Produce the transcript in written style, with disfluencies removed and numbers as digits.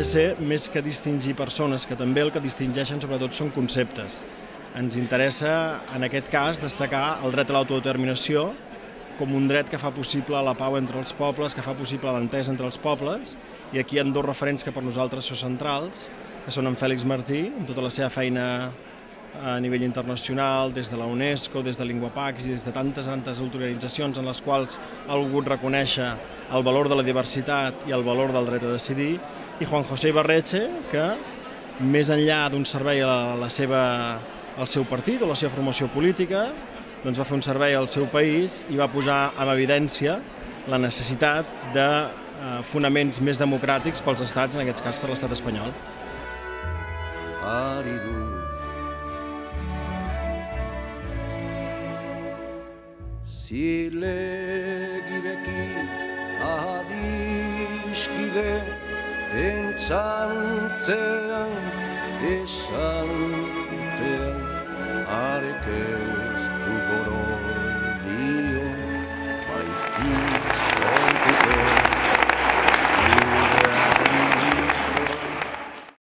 PSC, més que distingir persones, que també el que distingeixen sobretot són conceptes. Ens interessa, en aquest cas, destacar el dret a l'autodeterminació com un dret que fa possible la pau entre els pobles, que fa possible l'entesa entre els pobles, i aquí hi ha dos referents que per nosaltres són centrals, que són en Fèlix Martí, amb tota la seva feina a nivell internacional, des de la UNESCO, des de LinguaPax i des de tantes organitzacions en les quals ha volgut reconèixer el valor de la diversitat i el valor del dret a decidir, i Juan José Ibarretxe, que més enllà d'un servei al seu partit o a la seva formació política, doncs va fer un servei al seu país i va posar en evidència la necessitat de fonaments més democràtics pels estats, en aquest cas per l'estat espanyol. Zilegirekit adiskide pentsantzean esantean areke